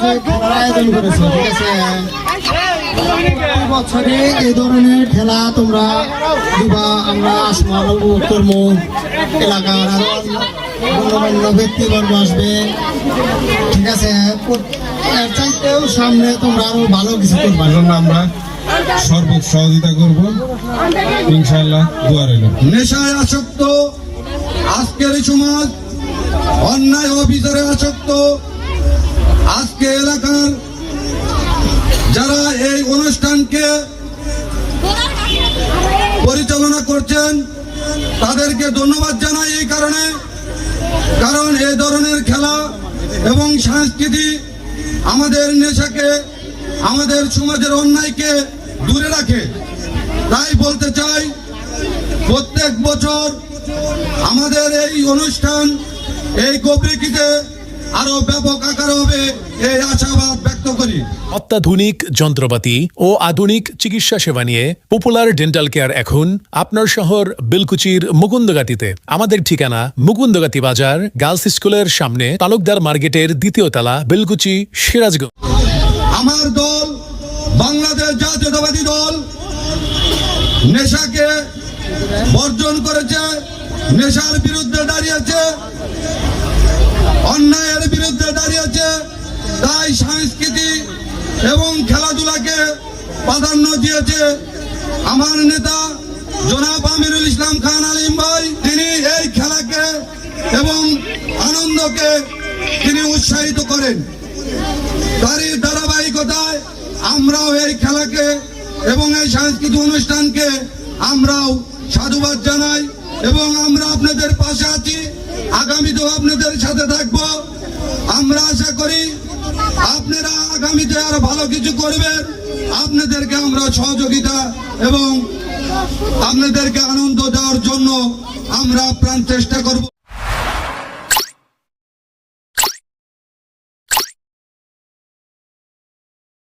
যে খেলার আয়োজন করেছে, ঠিক আছে, প্রতি বছরে এই ধরনের খেলা তোমরা দিবা, আমরা আসমান কর্ম এলাকার আরো গণ্যমান্য ব্যক্তিবর্গ আসবে, ঠিক আছে, এর চাইতেও সামনে তোমরা আরো ভালো কিছু করবা, আমরা সর্বোচ্চ সহযোগিতা করব ইনশাআল্লাহ। দোয়া রইল। নেশায় আসক্ত আজকের সমাজ, অন্যায় অবিচারে আসক্ত আজকে এলাকার যারা এই অনুষ্ঠানকে পরিচালনা করছেন তাদেরকে ধন্যবাদ জানাই এই কারণে, কারণ এই ধরনের খেলা এবং সংস্কৃতি আমাদের নেশাকে, আমাদের সমাজের অন্যায়কে দূরে রাখে। তাই বলতে চাই, প্রত্যেক বছর আমাদের এই অনুষ্ঠান এই গোবরিকিতে আরো ব্যাপক আকারে হবে এই আশাবাদ ব্যক্ত করি। অত্যাধুনিক যন্ত্রপাতি ও আধুনিক চিকিৎসা সেবা নিয়ে পপুলার ডেন্টাল কেয়ার এখন আপনার শহর বেলকুচির মুকুন্দগাতিতে। আমাদের ঠিকানা মুকুন্দগাতি বাজার, গার্লস স্কুলের সামনে, তালুকদার মার্কেটের দ্বিতীয় তলা, বেলকুচি, সিরাজগঞ্জ। আমার দল বাংলাদেশ জাতীয়তাবাদী দল নেশাকে বর্জন করেছে, নেশার বিরুদ্ধে দাঁড়িয়েছে, অন্যায়ের বিরুদ্ধে দাঁড়িয়েছে। তাই সংস্কৃতি এবং খেলাধুলাকে প্রাধান্য দিয়েছে আমার নেতা জনাব আমিরুল ইসলাম খান আলিম ভাই। তিনি এই খেলাকে এবং আনন্দকে তিনি উৎসাহিত করেন। তারই ধারাবাহিকতায় আমরাও এই খেলাকে এবং এই সাংস্কৃতিক অনুষ্ঠানকে আমরাও সাধুবাদ জানাই এবং আমরা আপনাদের পাশে আছি, আগামীতেও আপনাদের সাথে থাকব। আমরা আশা করি আপনারা আগামীতে আরো ভালো কিছু করবেন, আপনাদেরকে আমরা সহযোগিতা এবং আপনাদেরকে আনন্দ দেওয়ার জন্য আমরা প্রাণ চেষ্টা করব।